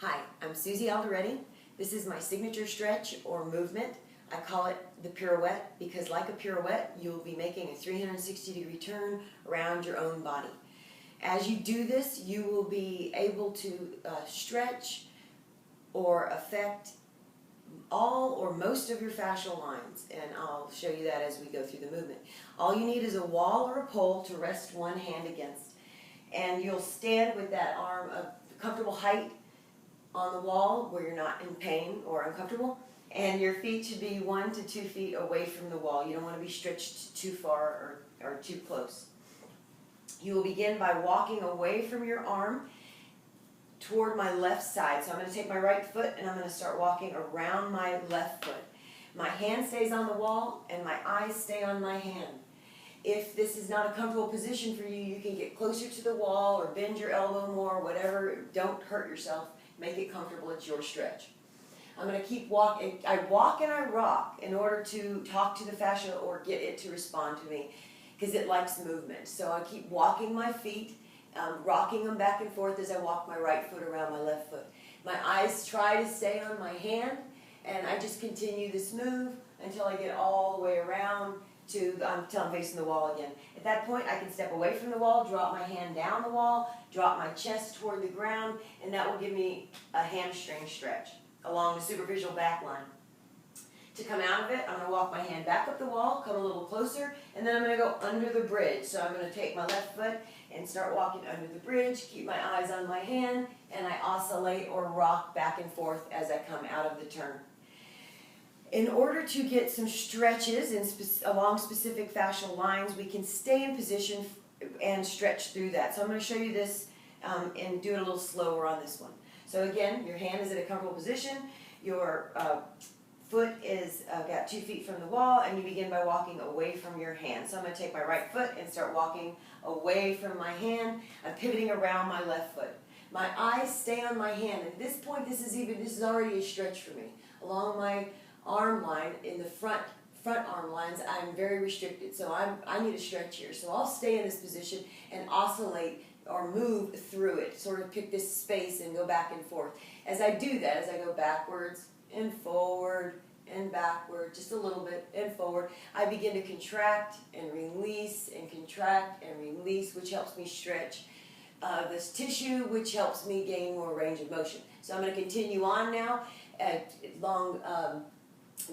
Hi, I'm Susie Alderetti. This is my signature stretch or movement. I call it the pirouette because like a pirouette, you'll be making a 360-degree turn around your own body. As you do this, you will be able to stretch or affect all or most of your fascial lines, and I'll show you that as we go through the movement. All you need is a wall or a pole to rest one hand against, and you'll stand with that arm a comfortable height on the wall where you're not in pain or uncomfortable, and your feet should be 1 to 2 feet away from the wall. You don't want to be stretched too far or too close. You will begin by walking away from your arm toward my left side. So I'm going to take my right foot and I'm going to start walking around my left foot. My hand stays on the wall and my eyes stay on my hand. If this is not a comfortable position for you, you can get closer to the wall or bend your elbow more, whatever. Don't hurt yourself. Make it comfortable. It's your stretch. I'm going to keep walking. I walk and I rock in order to talk to the fascia or get it to respond to me because it likes movement. So I keep walking my feet, rocking them back and forth as I walk my right foot around my left foot. My eyes try to stay on my hand, and I just continue this move until I get all the way around until I'm facing the wall again. At that point, I can step away from the wall, drop my hand down the wall, drop my chest toward the ground, and that will give me a hamstring stretch along the superficial back line. To come out of it, I'm going to walk my hand back up the wall, come a little closer, and then I'm going to go under the bridge. So I'm going to take my left foot and start walking under the bridge, keep my eyes on my hand, and I oscillate or rock back and forth as I come out of the turn. In order to get some stretches along specific fascial lines, we can stay in position and stretch through that. So I'm going to show you this and do it a little slower on this one. So again, your hand is at a comfortable position, your foot is got 2 feet from the wall, and you begin by walking away from your hand. So I'm going to take my right foot and start walking away from my hand. I'm pivoting around my left foot. My eyes stay on my hand. At this point, this is already a stretch for me. Along my arm line, in the front arm lines, I'm very restricted, so I need a stretch here. So I'll stay in this position and oscillate or move through it, sort of pick this space and go back and forth. As I do that, as I go backwards and forward and backward, just a little bit and forward, I begin to contract and release and contract and release, which helps me stretch this tissue, which helps me gain more range of motion. So I'm going to continue on now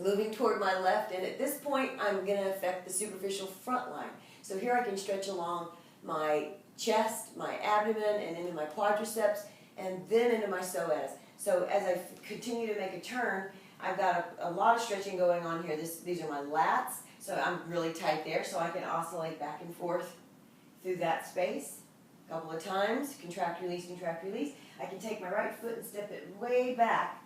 moving toward my left, and at this point I'm going to affect the superficial front line. So here I can stretch along my chest, my abdomen, and into my quadriceps, and then into my psoas. So as I continue to make a turn, I've got a lot of stretching going on here. These are my lats, so I'm really tight there, so I can oscillate back and forth through that space a couple of times. Contract, release, contract, release. I can take my right foot and step it way back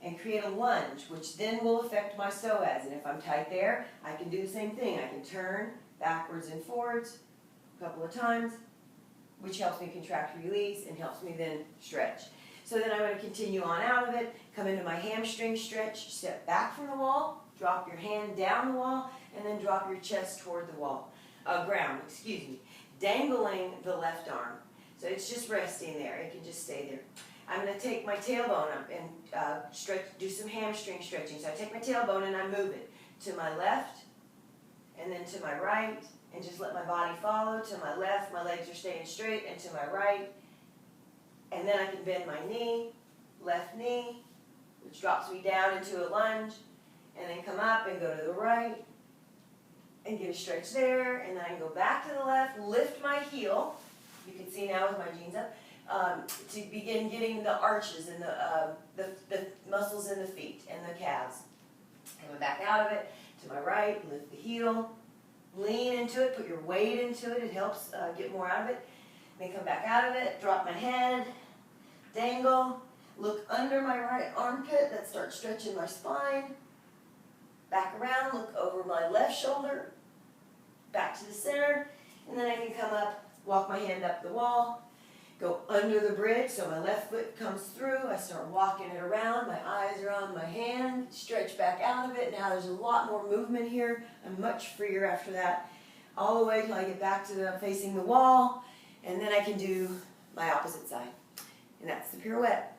and create a lunge, which then will affect my psoas. And if I'm tight there, I can do the same thing. I can turn backwards and forwards a couple of times, which helps me contract, release, and helps me then stretch. So then I'm going to continue on out of it, come into my hamstring stretch, step back from the wall, drop your hand down the wall, and then drop your chest toward the ground, dangling the left arm. So it's just resting there. It can just stay there. I'm going to take my tailbone up and do some hamstring stretching. So I take my tailbone and I move it to my left and then to my right, and just let my body follow. To my left, my legs are staying straight, and to my right. And then I can bend my knee, left knee, which drops me down into a lunge, and then come up and go to the right and get a stretch there, and then I can go back to the left, lift my heel. You can see now with my jeans up. To begin getting the arches and the muscles in the feet and the calves. Coming back out of it, to my right, lift the heel, lean into it, put your weight into it, it helps get more out of it. Then come back out of it, drop my head, dangle, look under my right armpit, that starts stretching my spine, back around, look over my left shoulder, back to the center, and then I can come up, walk my hand up the wall, go under the bridge, so my left foot comes through, I start walking it around, my eyes are on my hand, stretch back out of it. Now there's a lot more movement here, I'm much freer after that, all the way till I get back to facing the wall, and then I can do my opposite side, and that's the pirouette.